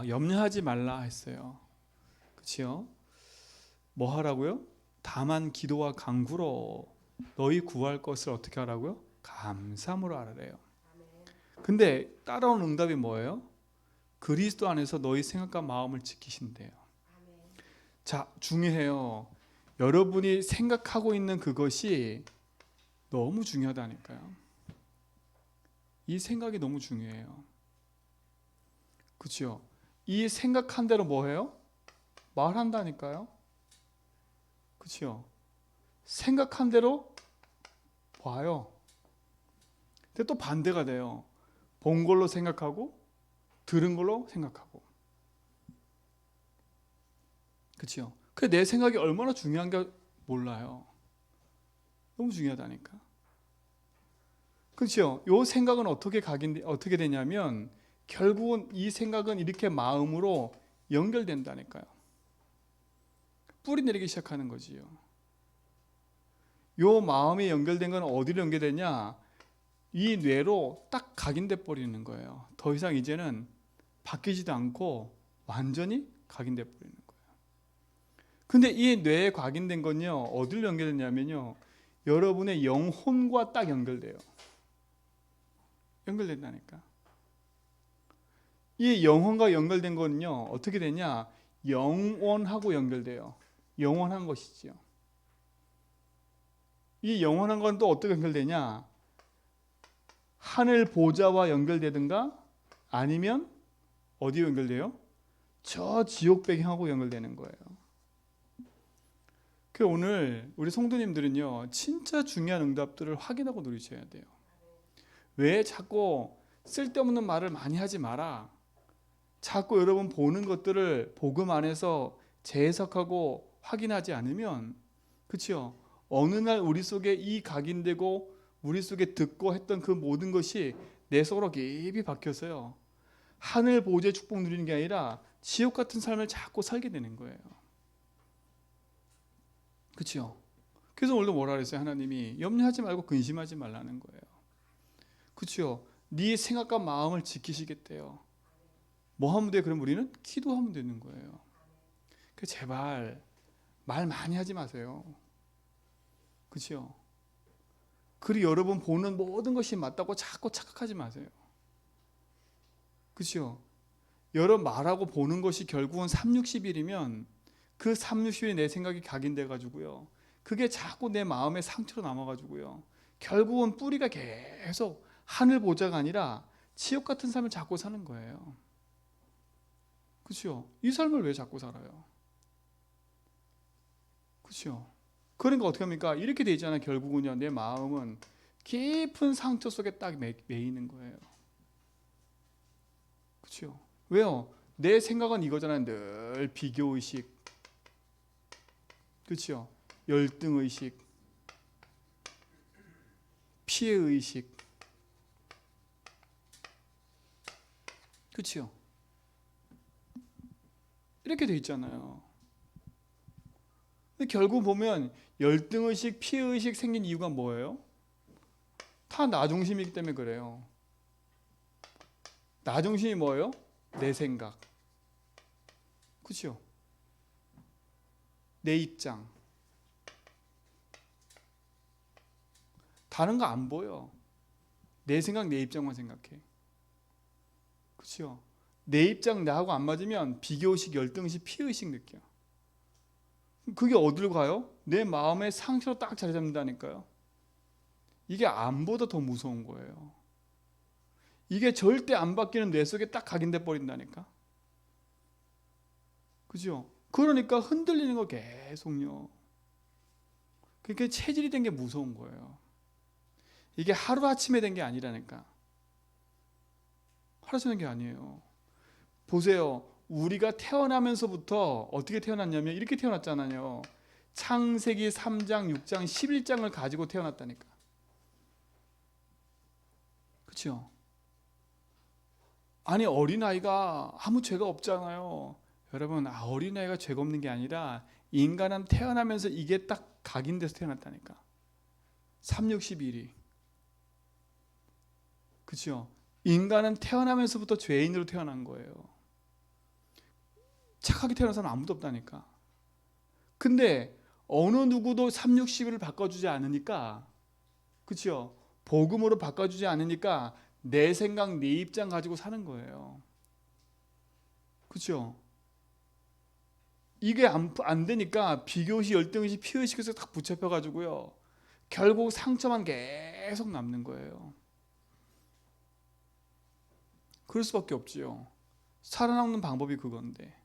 염려하지 말라 했어요. 그치요? 뭐 하라고요? 다만 기도와 간구로 너희 구할 것을 어떻게 하라고요? 감사함으로 하라래요. 근데 따라온 응답이 뭐예요? 그리스도 안에서 너희 생각과 마음을 지키신대요. 자, 중요해요. 여러분이 생각하고 있는 그것이 너무 중요하다니까요. 이 생각이 너무 중요해요. 그렇죠? 이 생각한 대로 뭐 해요? 말한다니까요. 그렇죠? 생각한 대로 봐요. 근데 또 반대가 돼요. 본 걸로 생각하고 들은 걸로 생각하고. 그렇죠? 그 내 생각이 얼마나 중요한가 몰라요. 너무 중요하다니까. 그렇죠? 요 생각은 어떻게 되냐면 결국은 이 생각은 이렇게 마음으로 연결된다니까요. 뿌리 내리기 시작하는 거지요. 요 마음이 연결된 건 어디로 연결되냐? 이 뇌로 딱 각인돼 버리는 거예요. 더 이상 이제는 바뀌지도 않고 완전히 각인돼 버리는 거예요. 근데 이 뇌에 각인된 건요, 어디로 연결되냐면요, 여러분의 영혼과 딱 연결돼요. 연결된다니까. 이 영혼과 연결된 거는요, 어떻게 되냐? 영원하고 연결돼요. 영원한 것이지요. 이 영원한 건 또 어떻게 연결되냐? 하늘 보좌와 연결되든가 아니면 어디 연결돼요? 저 지옥 배경하고 연결되는 거예요. 그 오늘 우리 성도님들은요, 진짜 중요한 응답들을 확인하고 누리셔야 돼요. 왜 자꾸 쓸데없는 말을 많이 하지 마라. 자꾸 여러분 보는 것들을 복음 안에서 재해석하고 확인하지 않으면, 그렇죠? 어느 날 우리 속에 이 각인되고 우리 속에 듣고 했던 그 모든 것이 내 속으로 깊이 박혀서요, 하늘 보좌의 축복 누리는 게 아니라 지옥 같은 삶을 자꾸 살게 되는 거예요. 그렇죠? 그래서 오늘도 뭐라 그랬어요? 하나님이 염려하지 말고 근심하지 말라는 거예요. 그렇죠? 네 생각과 마음을 지키시겠대요. 뭐 하면 돼? 그럼 우리는 기도하면 되는 거예요. 그 제발 말 많이 하지 마세요. 그렇죠? 그리고 여러분 보는 모든 것이 맞다고 자꾸 착각하지 마세요. 그렇죠? 여러분 말하고 보는 것이 결국은 360일이면 그 360일이 내 생각이 각인돼 가지고요, 그게 자꾸 내 마음의 상처로 남아 가지고요, 결국은 뿌리가 계속 하늘 보좌가 아니라 지옥 같은 삶을 자꾸 사는 거예요. 그렇죠? 이 삶을 왜 자꾸 살아요? 그렇죠? 그러니까 어떻게 합니까? 이렇게 돼 있잖아요. 결국은요, 내 마음은 깊은 상처 속에 딱 매이는 거예요. 그렇죠? 왜요? 내 생각은 이거잖아요. 늘 비교 의식, 그렇죠? 열등 의식, 피해 의식, 그렇죠? 이렇게 돼 있잖아요. 근데 결국 보면 열등 의식, 피해 의식 생긴 이유가 뭐예요? 다 나 중심이기 때문에 그래요. 나 중심이 뭐예요? 내 생각, 그렇죠? 내 입장. 다른 거 안 보여. 내 생각, 내 입장만 생각해. 그렇죠? 내 입장 나하고 안 맞으면 비교의식, 열등의식, 피해의식 느껴. 그게 어디로 가요? 내 마음의 상처로 딱 자리 잡는다니까요. 이게 암보다 더 무서운 거예요. 이게 절대 안 바뀌는 뇌 속에 딱 각인돼 버린다니까. 그죠? 그러니까 흔들리는 거 계속요. 그러니까 체질이 된 게 무서운 거예요. 이게 하루아침에 된 게 아니라니까. 하루아침에 된 게 아니에요. 보세요. 우리가 태어나면서부터 어떻게 태어났냐면 이렇게 태어났잖아요. 창세기 3장, 6장, 11장을 가지고 태어났다니까. 그렇죠? 아니 어린아이가 아무 죄가 없잖아요. 여러분, 어린아이가 죄가 없는 게 아니라 인간은 태어나면서 이게 딱 각인돼서 태어났다니까. 361이. 그렇죠? 인간은 태어나면서부터 죄인으로 태어난 거예요. 착하게 태어난 사람 아무도 없다니까. 근데 어느 누구도 3, 6, 11을 바꿔주지 않으니까, 그렇죠? 복음으로 바꿔주지 않으니까 내 생각, 내 입장 가지고 사는 거예요. 그렇죠? 이게 안 되니까 비교시, 열등시, 피의식에서 딱 붙잡혀가지고요. 결국 상처만 계속 남는 거예요. 그럴 수밖에 없지요. 살아남는 방법이 그건데.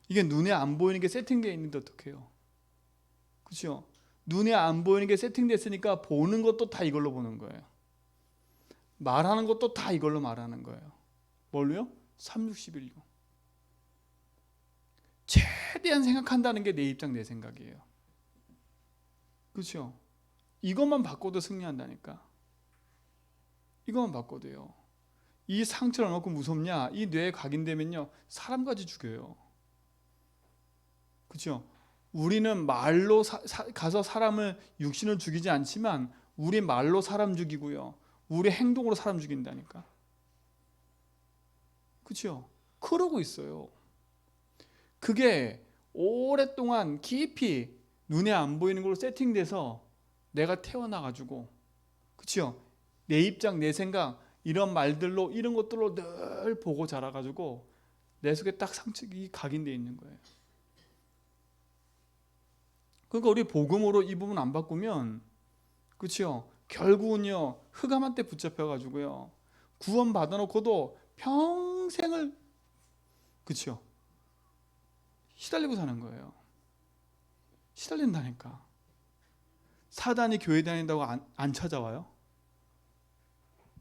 이게 눈에 안 보이는 게 세팅되어 있는데 어떡해요? 그렇죠? 눈에 안 보이는 게 세팅됐으니까 보는 것도 다 이걸로 보는 거예요. 말하는 것도 다 이걸로 말하는 거예요. 뭘로요? 3, 6, 11로. 최대한 생각한다는 게 내 입장, 내 생각이에요. 그렇죠? 이것만 바꿔도 승리한다니까. 이것만 바꿔도요. 이 상처를 얼마큼 무섭냐? 이 뇌에 각인되면요, 사람까지 죽여요. 그렇죠? 우리는 말로 가서 사람을, 육신을 죽이지 않지만 우리 말로 사람 죽이고요, 우리 행동으로 사람 죽인다니까. 그렇죠? 그러고 있어요. 그게 오랫동안 깊이 눈에 안 보이는 걸로 세팅돼서 내가 태어나가지고, 그렇죠? 내 입장, 내 생각, 이런 말들로, 이런 것들로 늘 보고 자라가지고 내 속에 딱 상처가 각인되어 있는 거예요. 그러니까 우리 복음으로 이 부분 안 바꾸면, 그렇죠? 결국은요, 흑암한테 붙잡혀가지고요, 구원 받아놓고도 평생을, 그렇죠? 시달리고 사는 거예요. 시달린다니까. 사단이 교회 다닌다고 안 찾아와요?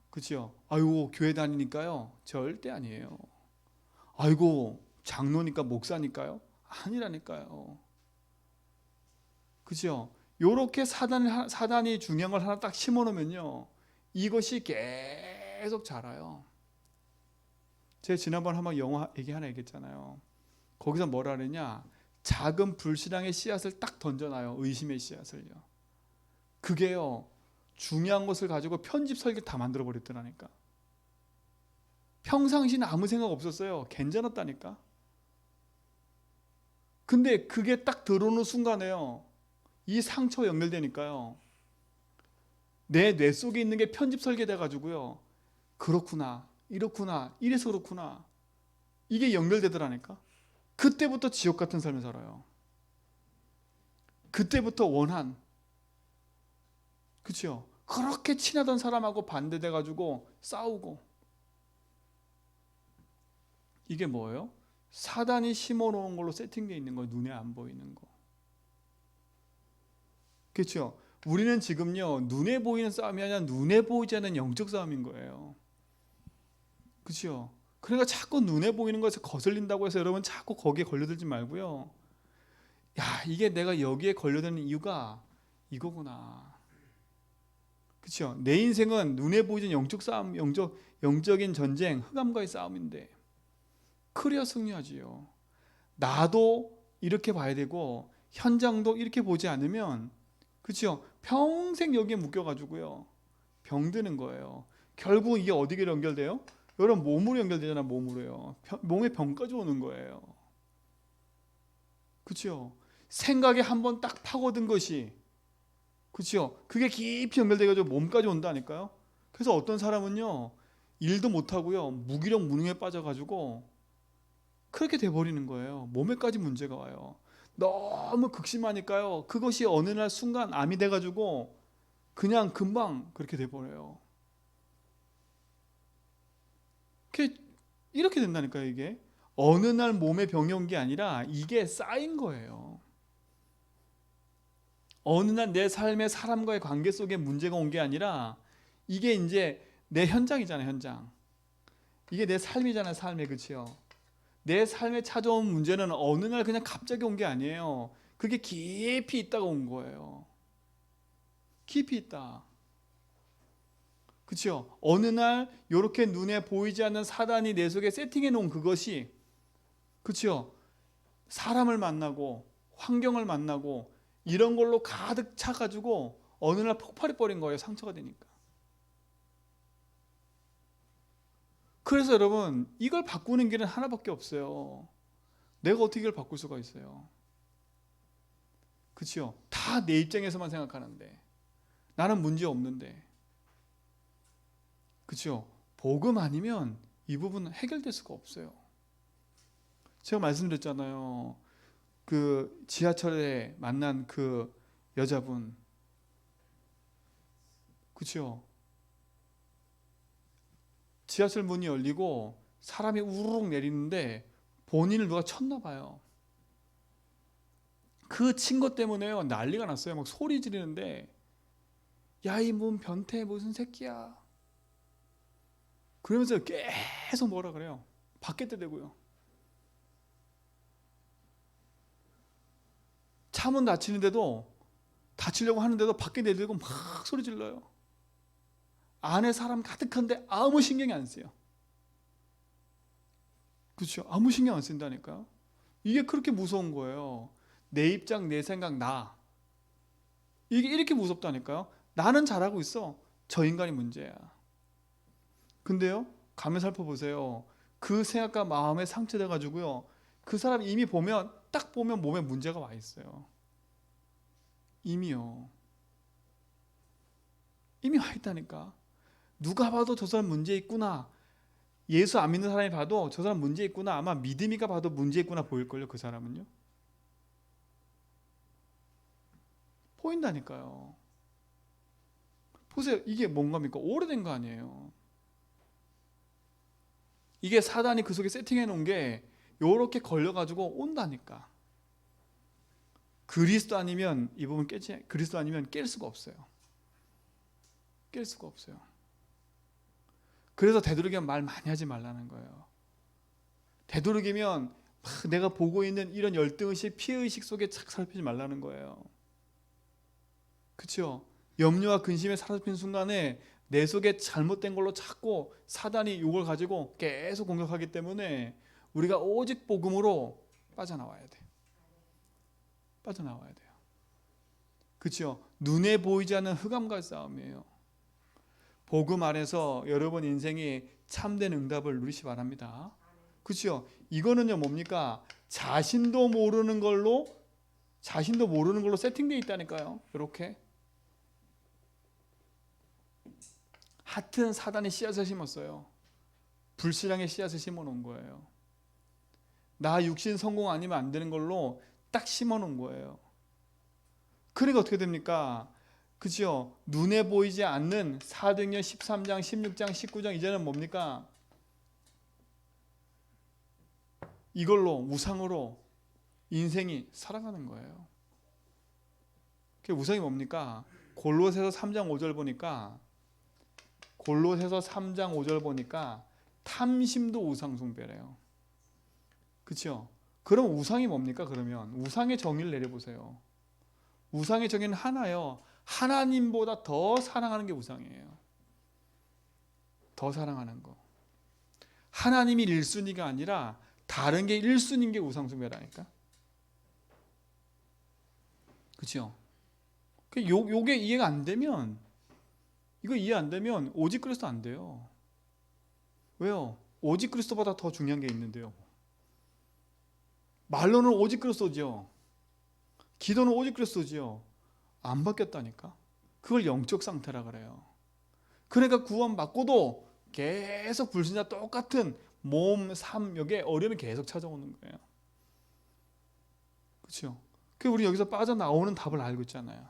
그렇죠? 아이고 교회 다니니까요? 절대 아니에요. 아이고 장로니까 목사니까요? 아니라니까요. 그렇죠? 요렇게 사단이 중요한 걸 하나 딱 심어놓으면요, 이것이 계속 자라요. 제가 지난번 한번 영화 얘기 하나 얘기했잖아요. 거기서 뭐라 그러냐, 작은 불신앙의 씨앗을 딱 던져놔요. 의심의 씨앗을요. 그게요, 중요한 것을 가지고 편집 설계 다 만들어 버렸더라니까. 평상시는 아무 생각 없었어요. 괜찮았다니까. 근데 그게 딱 들어오는 순간에요, 이 상처 연결되니까요, 내 뇌 속에 있는 게 편집 설계돼 가지고요, 그렇구나, 이렇구나, 이래서 그렇구나, 이게 연결되더라니까. 그때부터 지옥 같은 삶을 살아요. 그때부터 원한, 그렇죠? 그렇게 친하던 사람하고 반대돼 가지고 싸우고. 이게 뭐예요? 사단이 심어놓은 걸로 세팅되어 있는 거예요. 눈에 안 보이는 거. 그렇죠? 우리는 지금요, 눈에 보이는 싸움이 아니라 눈에 보이지 않는 영적 싸움인 거예요. 그렇죠? 그러니까 자꾸 눈에 보이는 것에 거슬린다고 해서 여러분 자꾸 거기에 걸려들지 말고요, 야, 이게 내가 여기에 걸려드는 이유가 이거구나. 그렇죠? 내 인생은 눈에 보이는 영적 싸움, 영적인 전쟁, 흑암과의 싸움인데 그래야 승리하지요. 나도 이렇게 봐야 되고 현장도 이렇게 보지 않으면, 그렇죠? 평생 여기에 묶여가지고요, 병드는 거예요. 결국 이게 어디에 연결돼요? 여러분 몸으로 연결되잖아. 몸으로요. 몸에 병까지 오는 거예요. 그렇죠? 생각에 한번 딱 파고든 것이, 그렇죠? 그게 깊이 연결돼가지고 몸까지 온다니까요. 그래서 어떤 사람은요, 일도 못하고요, 무기력 무능에 빠져가지고 그렇게 돼버리는 거예요. 몸에까지 문제가 와요. 너무 극심하니까요, 그것이 어느 날 순간 암이 돼가지고 그냥 금방 그렇게 돼버려요. 이렇게 된다니까요. 이게 어느 날 몸에 병이 온 게 아니라 이게 쌓인 거예요. 어느 날 내 삶의 사람과의 관계 속에 문제가 온 게 아니라 이게 이제 내 현장이잖아요. 현장. 이게 내 삶이잖아요. 삶에. 그렇죠? 내 삶에 찾아온 문제는 어느 날 그냥 갑자기 온 게 아니에요. 그게 깊이 있다가 온 거예요. 깊이 있다. 그렇죠? 어느 날 이렇게 눈에 보이지 않는 사단이 내 속에 세팅해 놓은 그것이, 그렇죠? 사람을 만나고 환경을 만나고 이런 걸로 가득 차가지고 어느 날 폭발해 버린 거예요. 상처가 되니까. 그래서 여러분, 이걸 바꾸는 길은 하나밖에 없어요. 내가 어떻게 이걸 바꿀 수가 있어요? 그렇죠? 다 내 입장에서만 생각하는데 나는 문제 없는데. 그렇죠? 복음 아니면 이 부분은 해결될 수가 없어요. 제가 말씀드렸잖아요. 그 지하철에 만난 그 여자분. 그렇죠? 지하철 문이 열리고 사람이 우르륵 내리는데 본인을 누가 쳤나 봐요. 그 친 것 때문에요. 난리가 났어요. 막 소리 지르는데 야, 이 문 변태 무슨 새끼야. 그러면서 계속 뭐라 그래요. 밖에 대고요. 차문 닫히는데도 닫히려고 하는데도 밖에 내대고 막 소리 질러요. 안에 사람 가득한데 아무 신경이 안 쓰여. 그렇죠? 아무 신경 안 쓴다니까요. 이게 그렇게 무서운 거예요. 내 입장, 내 생각, 나. 이게 이렇게 무섭다니까요. 나는 잘하고 있어. 저 인간이 문제야. 근데요, 가면 살펴보세요. 그 생각과 마음에 상처돼 가지고요. 그 사람 이미 보면 딱 보면 몸에 문제가 와 있어요. 이미요. 이미 와 있다니까. 누가 봐도 저 사람 문제 있구나. 예수 안 믿는 사람이 봐도 저 사람 문제 있구나. 아마 믿음이가 봐도 문제 있구나 보일걸요. 그 사람은요. 보인다니까요. 보세요. 이게 뭔갑니까? 오래된 거 아니에요. 이게 사단이 그 속에 세팅해 놓은 게 요렇게 걸려가지고 온다니까. 그리스도 아니면 이 부분 깨지, 그리스도 아니면 깰 수가 없어요. 깰 수가 없어요. 그래서 되도록이면 말 많이 하지 말라는 거예요. 되도록이면 막 내가 보고 있는 이런 열등의식, 피해의식 속에 착 살피지 말라는 거예요. 그렇죠? 염려와 근심에 사로잡힌 순간에 내 속에 잘못된 걸로 찾고 사단이 이걸 가지고 계속 공격하기 때문에 우리가 오직 복음으로 빠져나와야 돼. 빠져나와야 돼요. 그렇죠? 눈에 보이지 않는 흑암과 싸움이에요. 복음 안에서 여러분 인생이 참된 응답을 누리시 바랍니다. 그렇죠? 이거는요 뭡니까? 자신도 모르는 걸로 세팅되어 있다니까요. 이렇게 하여튼 사단이 씨앗을 심었어요. 불신앙의 씨앗을 심어놓은 거예요. 나 육신 성공 아니면 안 되는 걸로 딱 심어놓은 거예요. 그러니까 어떻게 됩니까? 그죠? 눈에 보이지 않는 사도행전 13장, 16장, 19장 이제는 뭡니까? 이걸로 우상으로 인생이 살아가는 거예요. 그 우상이 뭡니까? 골로새서 3장 5절 보니까 탐심도 우상 숭배래요. 그렇죠? 그럼 우상이 뭡니까? 그러면 우상의 정의를 내려보세요. 우상의 정의는 하나요. 하나님보다 더 사랑하는 게 우상이에요. 더 사랑하는 거. 하나님이 1순위가 아니라 다른 게 1순위인 게 우상 숭배라니까. 그렇죠? 요게 이해가 안 되면 이거 이해 안 되면 오직 그리스도 안 돼요. 왜요? 오직 그리스도보다 더 중요한 게 있는데요. 말로는 오직 그리스도죠. 기도는 오직 그리스도죠. 안 바뀌었다니까. 그걸 영적 상태라 그래요. 그러니까 구원받고도 계속 불신자 똑같은 몸, 삶, 여기에 어려움이 계속 찾아오는 거예요. 그렇죠? 그 우리 여기서 빠져나오는 답을 알고 있잖아요.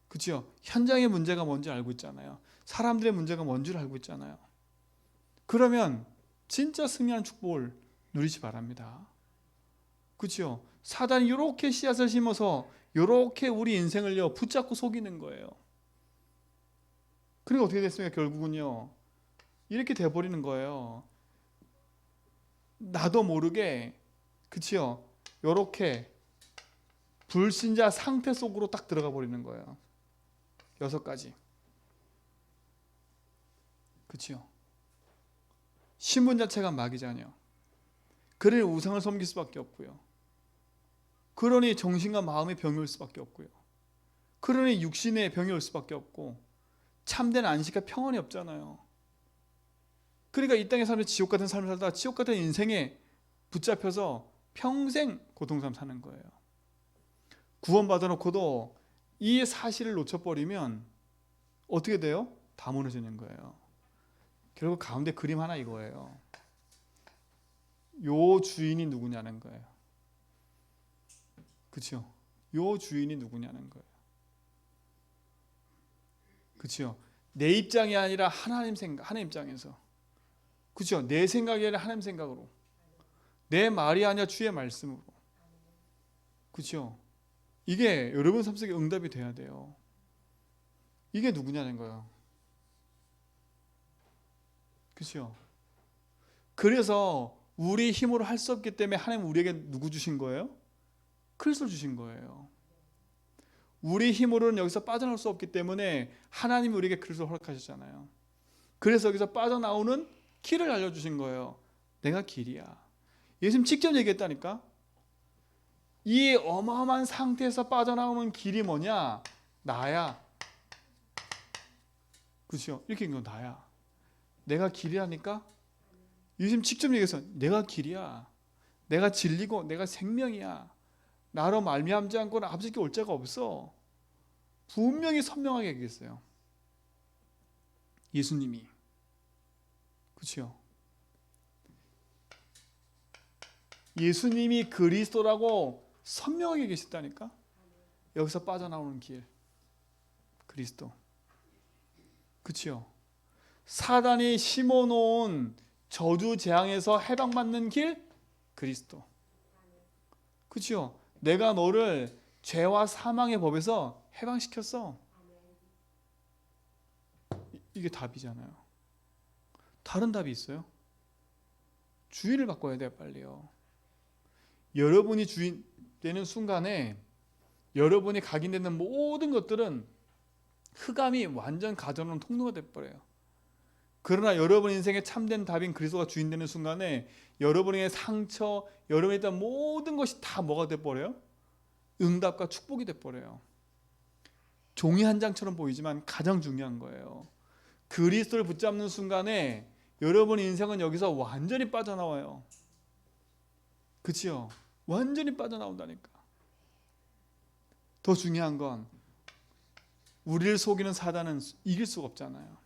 그렇죠? 현장의 문제가 뭔지 알고 있잖아요. 사람들의 문제가 뭔지를 알고 있잖아요. 그러면 진짜 승리하는 축복을 누리시 바랍니다. 그렇죠? 사단이 이렇게 씨앗을 심어서 이렇게 우리 인생을요 붙잡고 속이는 거예요. 그리고 어떻게 됐습니까? 결국은요 이렇게 돼버리는 거예요. 나도 모르게 그렇죠? 이렇게 불신자 상태 속으로 딱 들어가 버리는 거예요. 6가지. 그렇죠? 신분 자체가 마귀자녀. 그러니 우상을 섬길 수밖에 없고요. 그러니 정신과 마음의 병이 올 수밖에 없고요. 그러니 육신의 병이 올 수밖에 없고 참된 안식과 평안이 없잖아요. 그러니까 이 땅의 사람들이 지옥 같은 삶을 살다가 지옥 같은 인생에 붙잡혀서 평생 고통삼 사는 거예요. 구원받아 놓고도 이 사실을 놓쳐버리면 어떻게 돼요? 다 무너지는 거예요. 결국 가운데 그림 하나 이거예요. 요 주인이 누구냐는 거예요. 그렇죠? 요 주인이 누구냐는 거예요. 그렇죠? 내 입장이 아니라 하나님 생각, 하나님 입장에서. 그렇죠? 내 생각이 아니라 하나님 생각으로. 내 말이 아니라 주의 말씀으로. 그렇죠? 이게 여러분 삶 속에 응답이 돼야 돼요. 이게 누구냐는 거예요. 그렇죠? 그래서 우리 힘으로 할 수 없기 때문에 하나님 우리에게 누구 주신 거예요? 그리스도를 주신 거예요. 우리 힘으로는 여기서 빠져나올 수 없기 때문에 하나님이 우리에게 그리스도를 허락하셨잖아요. 그래서 여기서 빠져나오는 길을 알려주신 거예요. 내가 길이야. 예수님 직접 얘기했다니까. 이 어마어마한 상태에서 빠져나오는 길이 뭐냐? 나야. 그렇죠? 이렇게 얘기한 건 나야. 내가 길이라니까. 예수님 직접 얘기해서 내가 길이야. 내가 진리고 내가 생명이야. 나로 말미암지 않고는 아버지께 올 자가 없어. 분명히 선명하게 얘기했어요. 예수님이. 그렇죠? 예수님이 그리스도라고 선명하게 얘기했다니까. 여기서 빠져나오는 길. 그리스도. 그렇죠? 사단이 심어놓은 저주 재앙에서 해방받는 길. 그리스도. 그렇죠? 내가 너를 죄와 사망의 법에서 해방시켰어. 이게 답이잖아요. 다른 답이 있어요? 주인을 바꿔야 돼요, 빨리요. 여러분이 주인 되는 순간에 여러분이 각인되는 모든 것들은 흑암이 완전 가져오는 통로가 돼버려요. 그러나 여러분 인생의 참된 답인 그리스도가 주인 되는 순간에 여러분의 상처, 여러분에 있던 모든 것이 다 뭐가 돼버려요? 응답과 축복이 돼버려요. 종이 한 장처럼 보이지만 가장 중요한 거예요. 그리스도를 붙잡는 순간에 여러분의 인생은 여기서 완전히 빠져나와요. 그치요? 완전히 빠져나온다니까. 더 중요한 건 우리를 속이는 사단은 이길 수가 없잖아요.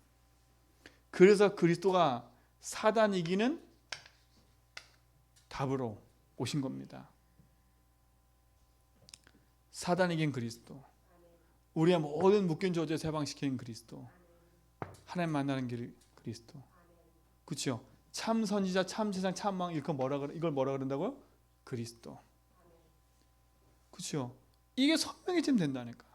그래서 그리스도가 사단 이기는 답으로 오신 겁니다. 사단 이긴 그리스도. 우리의 모든 묶인 저주에서 해방시키는 그리스도. 하나님 만나는 길 그리스도. 그렇죠? 참 선지자, 참 세상, 참 왕 이걸 뭐라 그런다고요? 그리스도. 그렇죠? 이게 선명해지면 된다니까.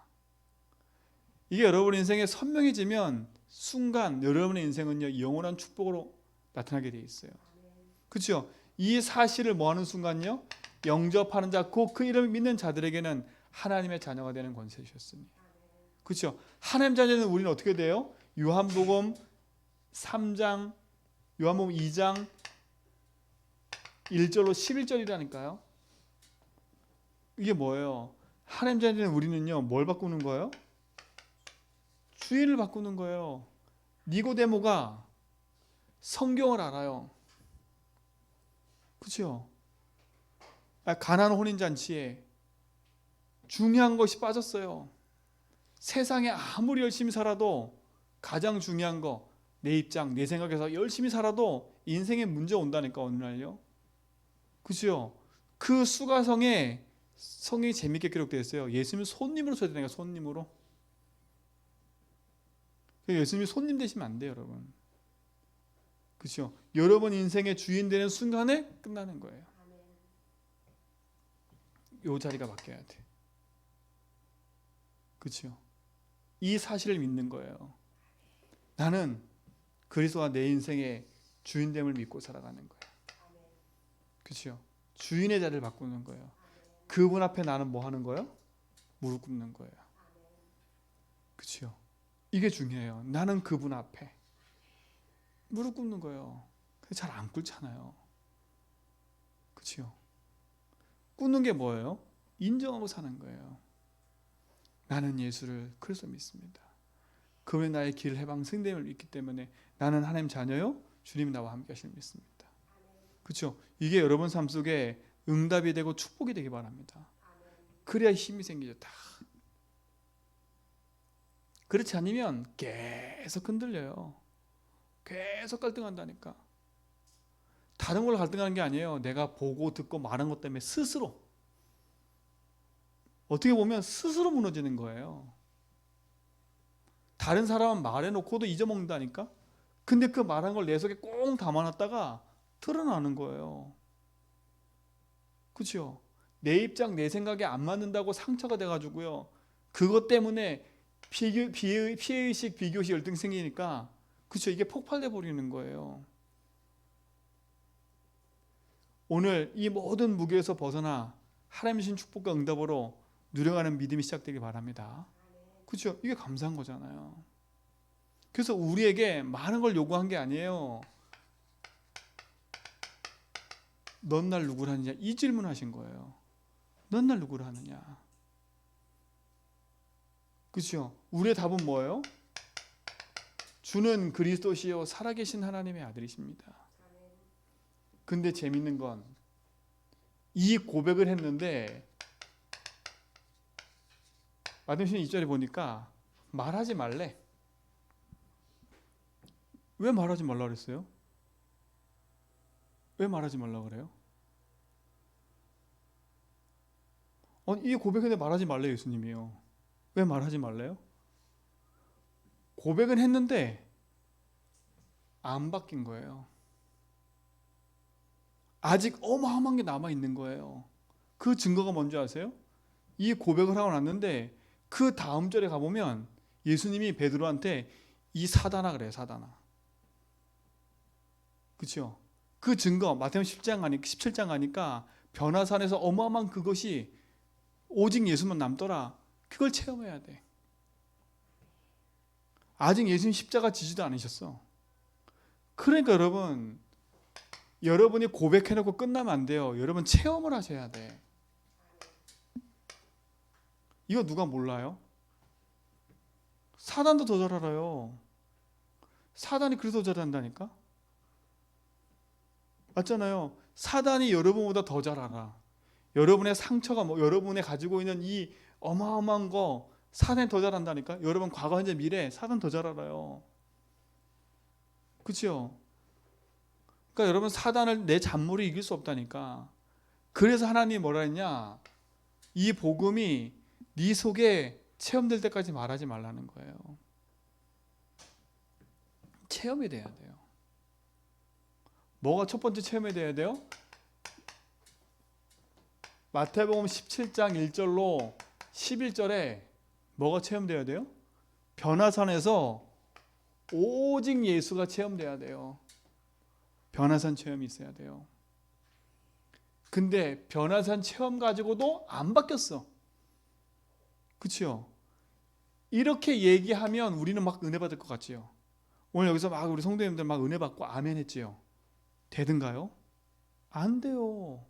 이게 여러분 인생에 선명해지면 순간 여러분의 인생은요 영원한 축복으로 나타나게 돼 있어요. 그렇죠? 이 사실을 뭐하는 순간요 영접하는 자, 곧 그 이름을 믿는 자들에게는 하나님의 자녀가 되는 권세를 주셨으니. 그렇죠? 하나님 자녀는 우리는 어떻게 돼요? 요한복음 3장, 요한복음 2장 1절로 11절이라니까요. 이게 뭐예요? 하나님 자녀는 우리는요 뭘 바꾸는 거예요? 주인을 바꾸는 거예요. 니고데모가 성경을 알아요. 그렇죠? 가나안 혼인잔치에 중요한 것이 빠졌어요. 세상에 아무리 열심히 살아도 가장 중요한 거, 내 입장, 내 생각에서 열심히 살아도 인생에 문제 온다니까 어느 날요. 그렇죠? 그 수가성에 성경이 재밌게 기록되어 있어요. 예수님은 손님으로 쳐야 되니까 손님으로. 예수님이 손님 되시면 안 돼요, 여러분. 그렇죠? 여러분 인생의 주인 되는 순간에 끝나는 거예요. 이 자리가 바뀌어야 돼. 그렇죠? 이 사실을 믿는 거예요. 나는 그리스도가 내 인생의 주인됨을 믿고 살아가는 거예요. 그렇죠? 주인의 자리를 바꾸는 거예요. 그분 앞에 나는 뭐 하는 거예요? 무릎 꿇는 거예요. 그렇죠? 이게 중요해요. 나는 그분 앞에 무릎 꿇는 거예요. 잘 안 꿇잖아요. 그렇죠? 꿇는 게 뭐예요? 인정하고 사는 거예요. 나는 예수를 그리스도 믿습니다. 그분이 나의 길 해방 승됨을 믿기 때문에 나는 하나님 자녀요. 주님이 나와 함께 하시는 믿습니다. 그렇죠? 이게 여러분 삶 속에 응답이 되고 축복이 되기 바랍니다. 그래야 힘이 생기죠. 다. 그렇지 않으면 계속 흔들려요. 계속 갈등한다니까. 다른 걸로 갈등하는 게 아니에요. 내가 보고 듣고 말한 것 때문에 스스로, 어떻게 보면 스스로 무너지는 거예요. 다른 사람은 말해놓고도 잊어먹는다니까. 근데 그 말한 걸 내 속에 꽁 담아놨다가 드러나는 거예요. 그렇죠? 내 입장 내 생각에 안 맞는다고 상처가 돼가지고요, 그것 때문에 피해의식 비교의식 열등 생기니까, 그렇죠, 이게 폭발돼 버리는 거예요. 오늘 이 모든 무게에서 벗어나 하나님 주신 축복과 응답으로 누려가는 믿음이 시작되길 바랍니다. 그렇죠? 이게 감사한 거잖아요. 그래서 우리에게 많은 걸 요구한 게 아니에요. 넌 날 누구를 하느냐, 이 질문 하신 거예요. 넌 날 누구를 하느냐. 그렇죠? 우리의 답은 뭐예요? 주는 그리스도시요 살아계신 하나님의 아들이십니다. 근데 재밌는 건 이 고백을 했는데 마태복음 2절에 보니까 말하지 말래. 왜 말하지 말라 그랬어요? 왜 말하지 말라 그래요? 이 고백했는데 말하지 말래 예수님이요. 왜 말하지 말래요? 고백은 했는데 안 바뀐 거예요. 아직 어마어마한 게 남아있는 거예요. 그 증거가 뭔지 아세요? 이 고백을 하고 났는데 그 다음 절에 가보면 예수님이 베드로한테 이 사단아 그래요. 사단아. 그렇죠? 그 증거 마태복음 17장 가니까 변화산에서 어마어마한 그것이 오직 예수만 남더라. 그걸 체험해야 돼. 아직 예수님 십자가 지지도 않으셨어. 그러니까 여러분이 고백해놓고 끝나면 안 돼요. 여러분 체험을 하셔야 돼. 이거 누가 몰라요? 사단도 더 잘 알아요. 사단이 그래서 더 잘한다니까? 맞잖아요. 사단이 여러분보다 더 잘 알아. 여러분의 상처가 여러분이 가지고 있는 이 어마어마한 거 사단이 더 잘한다니까? 여러분 과거, 현재, 미래 사단 더 잘 알아요. 그렇죠? 그러니까 여러분 사단을 내 잔머리 이길 수 없다니까. 그래서 하나님이 뭐라 했냐? 이 복음이 네 속에 체험될 때까지 말하지 말라는 거예요. 체험이 돼야 돼요. 뭐가 첫 번째 체험이 돼야 돼요? 마태복음 17장 1절로 11절에 뭐가 체험돼야 돼요? 변화산에서 오직 예수가 체험돼야 돼요. 변화산 체험이 있어야 돼요. 근데 변화산 체험 가지고도 안 바뀌었어. 그렇죠? 이렇게 얘기하면 우리는 막 은혜 받을 것 같지요. 오늘 여기서 막 우리 성도님들 막 은혜 받고 아멘 했지요. 되든가요? 안 돼요.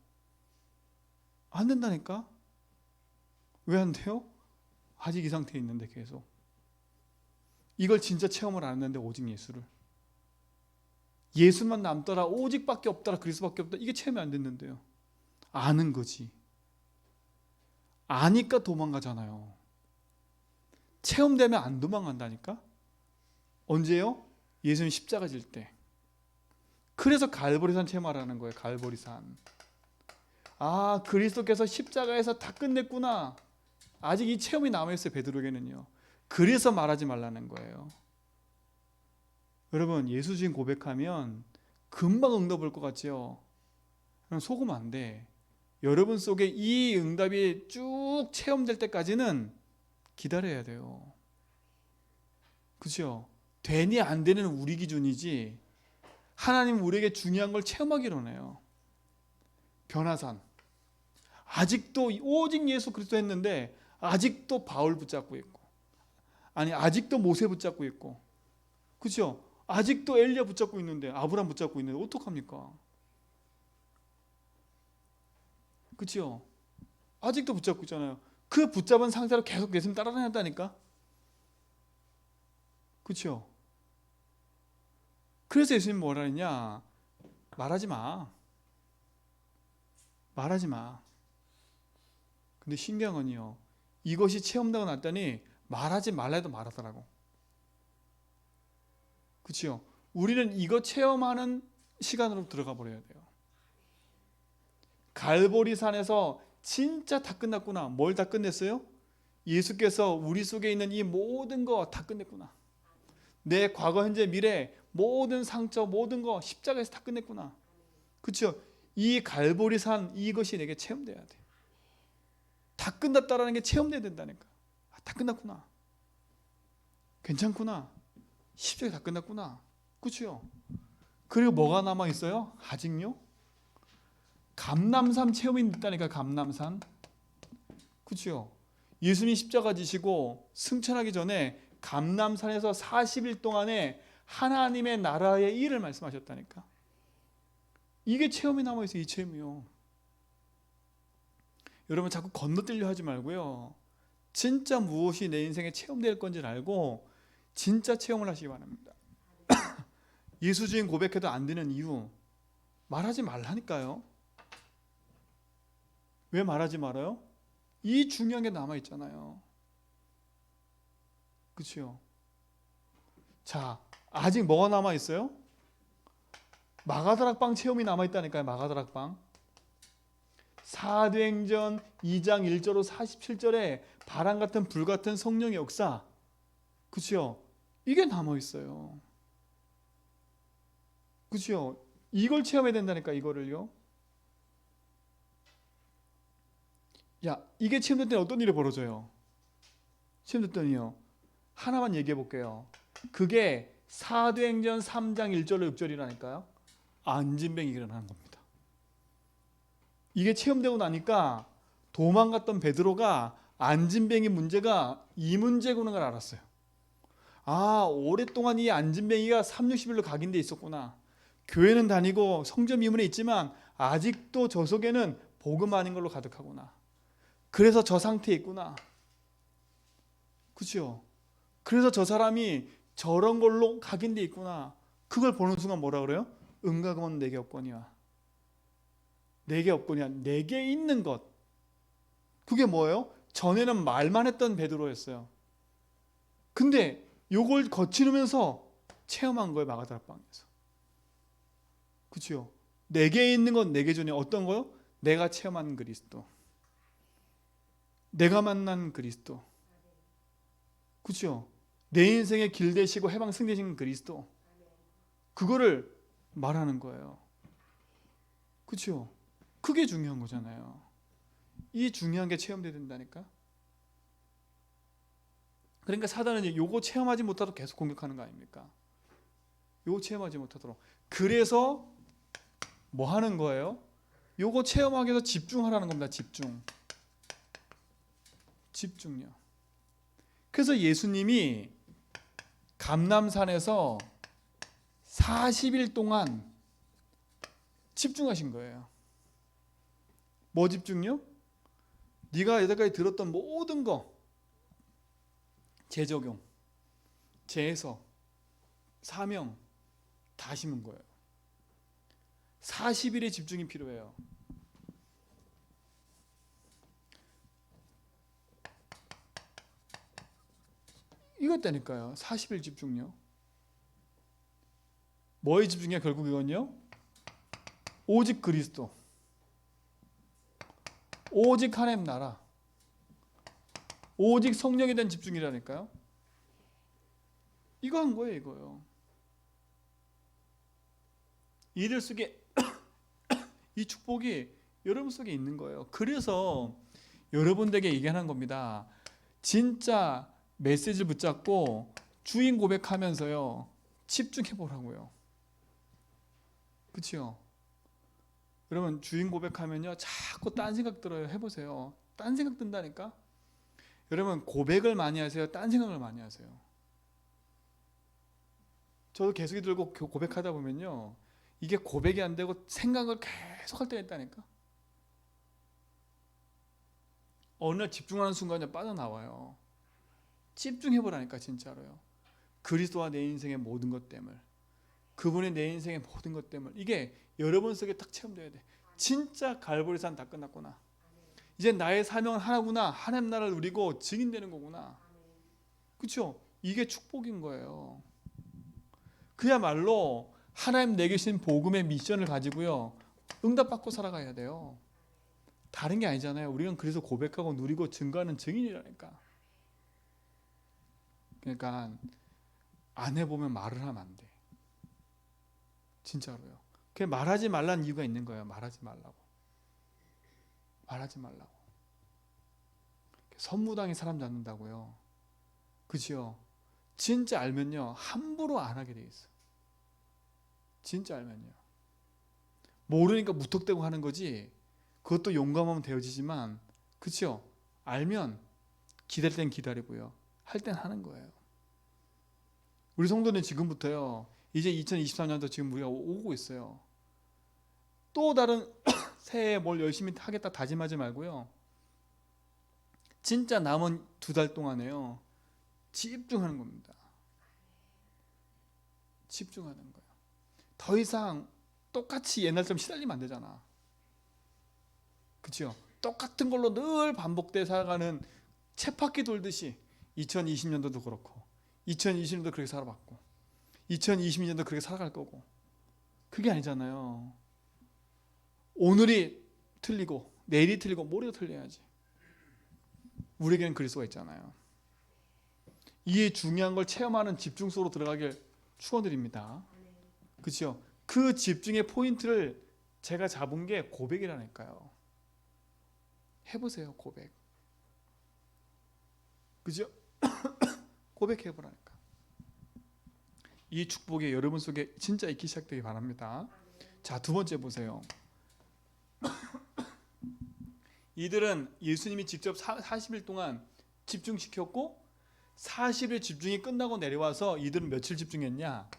안 된다니까? 왜 안 돼요? 아직 이 상태에 있는데 계속. 이걸 진짜 체험을 안 했는데 오직 예수를. 예수만 남더라, 오직밖에 없더라, 그리스도밖에 없다. 이게 체험이 안 됐는데요. 아는 거지. 아니까 도망가잖아요. 체험되면 안 도망간다니까? 언제요? 예수님 십자가 질 때. 그래서 갈보리산 체험하라는 거예요. 갈보리산. 아, 그리스도께서 십자가에서 다 끝냈구나. 아직 이 체험이 남아있어요. 베드로에게는요. 그래서 말하지 말라는 거예요. 여러분, 예수 주인 고백하면 금방 응답 올 것 같지요? 그럼 속으면 안 돼. 여러분 속에 이 응답이 쭉 체험될 때까지는 기다려야 돼요. 그렇죠? 되니 안 되는 우리 기준이지 하나님은 우리에게 중요한 걸 체험하기로 해요. 변화산. 아직도 오직 예수 그리스도 했는데 아직도 바울 붙잡고 있고, 아니 아직도 모세 붙잡고 있고, 그렇죠? 아직도 엘리야 붙잡고 있는데, 아브라함 붙잡고 있는데 어떡합니까? 그렇죠? 아직도 붙잡고 있잖아요. 그 붙잡은 상태로 계속 예수님 따라다녔다니까. 그렇죠? 그래서 예수님 뭐라 했냐? 말하지 마. 말하지 마. 근데 신기한 건요, 이것이 체험되고 났더니 말하지 말라 해도 말하더라고. 그렇죠? 우리는 이거 체험하는 시간으로 들어가 버려야 돼요. 갈보리산에서 진짜 다 끝났구나. 뭘 다 끝냈어요? 예수께서 우리 속에 있는 이 모든 거 다 끝냈구나. 내 과거, 현재, 미래 모든 상처, 모든 거 십자가에서 다 끝냈구나. 그렇죠? 이 갈보리산, 이것이 내게 체험돼야 돼. 다 끝났다라는 게 체험돼야 된다니까. 아, 다 끝났구나. 괜찮구나. 십자가 다 끝났구나. 그렇죠? 그리고 뭐가 남아 있어요? 아직요? 감람산 체험이 있다니까. 감람산. 그렇죠? 예수님이 십자가 지시고 승천하기 전에 감람산에서 40일 동안에 하나님의 나라의 일을 말씀하셨다니까. 이게 체험이 남아 있어요. 이 체험이요. 여러분 자꾸 건너뛰려 하지 말고요. 진짜 무엇이 내 인생에 체험될 건지를 알고 진짜 체험을 하시기 바랍니다. 예수 주인 고백해도 안 되는 이유, 말하지 말라니까요. 왜 말하지 말아요? 이 중요한 게 남아있잖아요. 그렇죠? 자, 아직 뭐가 남아있어요? 마가다락방 체험이 남아있다니까요. 마가다락방. 사도행전 2장 1절로 47절에 바람 같은 불 같은 성령의 역사, 그렇죠? 이게 남아있어요. 그렇죠? 이걸 체험해야 된다니까. 이거를요. 야, 이게 체험됐더니 어떤 일이 벌어져요? 체험됐더니요, 하나만 얘기해 볼게요. 그게 사도행전 3장 1절로 6절이라니까요. 안진뱅이가 일어나는 겁니다. 이게 체험되고 나니까 도망갔던 베드로가 안진뱅이 문제가 이 문제구나 걸 알았어요. 아, 오랫동안 이 안진뱅이가 360일로 각인돼 있었구나. 교회는 다니고 성전 미문에 있지만 아직도 저 속에는 복음 아닌 걸로 가득하구나. 그래서 저 상태에 있구나. 그렇죠? 그래서 저 사람이 저런 걸로 각인돼 있구나. 그걸 보는 순간 뭐라 그래요? 은가금은 내게 없거니와. 내게 없거니와. 내게 있는 것. 그게 뭐예요? 전에는 말만 했던 베드로였어요. 근데 요걸 거치면서 체험한 거예요. 마가다락방에서. 그렇죠? 내게 있는 건 내게 전에 어떤 거요? 내가 체험한 그리스도. 내가 만난 그리스도. 그렇죠? 내 인생의 길 되시고 해방 승리신 그리스도. 그거를 말하는 거예요. 그렇죠? 그게 중요한 거잖아요. 이 중요한 게 체험돼야 된다니까. 그러니까 사단은 요거 체험하지 못하도록 계속 공격하는 거 아닙니까? 요거 체험하지 못하도록. 그래서 뭐 하는 거예요? 요거 체험하기 위해서 집중하라는 겁니다. 집중요. 그래서 예수님이 감람산에서 40일 동안 집중하신 거예요. 뭐 집중요? 네가 여태까지 들었던 모든 거 재적용, 재해석, 사명 다 심은 거예요. 40일의 집중이 필요해요. 이것다니까요. 40일 집중요. 뭐에 집중이야? 결국 이건요, 오직 그리스도, 오직 하나님 나라, 오직 성령에 대한 집중이라니까요. 이거 한 거예요. 이거요. 이들 속에 이 축복이 여러분 속에 있는 거예요. 그래서 여러분들에게 얘기하는 겁니다. 진짜 메시지를 붙잡고 주인 고백하면서요, 집중해 보라고요. 그렇죠? 여러분 주인 고백하면요 자꾸 딴 생각 들어요. 해보세요. 딴 생각 든다니까. 여러분 고백을 많이 하세요? 딴 생각을 많이 하세요? 저도 계속 들고 고백하다 보면요, 이게 고백이 안 되고 생각을 계속 할 때가 있다니까. 어느 날 집중하는 순간에 빠져나와요. 집중해보라니까. 진짜로요. 그리스도와 내 인생의 모든 것 때문에, 그분의 내 인생의 모든 것 때문에, 이게 여러분 속에 딱 체험돼야 돼. 진짜 갈보리산 다 끝났구나. 이제 나의 사명은 하나구나. 하나님 나라를 누리고 증인되는 거구나. 그렇죠? 이게 축복인 거예요. 그야말로 하나님 내게 주신 복음의 미션을 가지고요, 응답받고 살아가야 돼요. 다른 게 아니잖아요. 우리는 그래서 고백하고 누리고 증거하는 증인이라니까. 그러니까 안 해보면 말을 하면 안 돼. 진짜로요. 그게 말하지 말라는 이유가 있는 거예요. 말하지 말라고. 말하지 말라고. 선무당이 사람 잡는다고요. 그죠? 진짜 알면요, 함부로 안 하게 돼 있어. 진짜 알면요. 모르니까 무턱대고 하는 거지. 그것도 용감하면 되어지지만, 그렇죠? 알면 기다릴 땐 기다리고요, 할 땐 하는 거예요. 우리 성도는 지금부터요, 이제 2023년도 지금 우리가 오고 있어요. 또 다른 새해에 뭘 열심히 하겠다 다짐하지 말고요, 진짜 남은 2달 동안에요, 집중하는 겁니다. 집중하는 거예요. 더 이상 똑같이 옛날처럼 시달리면 안 되잖아. 그렇죠? 똑같은 걸로 늘 반복돼 살아가는 쳇바퀴 돌듯이 2020년도도 그렇고 2020년도 그렇게 살아봤고 2022년도 그렇게 살아갈 거고, 그게 아니잖아요. 오늘이 틀리고 내일이 틀리고 모레도 틀려야지. 우리에게는 그리스도가 있잖아요. 이 중요한 걸 체험하는 집중 속으로 들어가길 축원드립니다. 그렇죠? 그 집중의 포인트를 제가 잡은 게 고백이라니까요. 해보세요, 고백. 그죠? 고백해보라니까. 이 축복이 여러분 속에 진짜 있기 시작되기 바랍니다. 자, 2번째 보세요. 이들은 예수님이 직접 40일 동안 집중시켰고, 40일 집중이 끝나고 내려와서 이들은 며칠 집중했냐?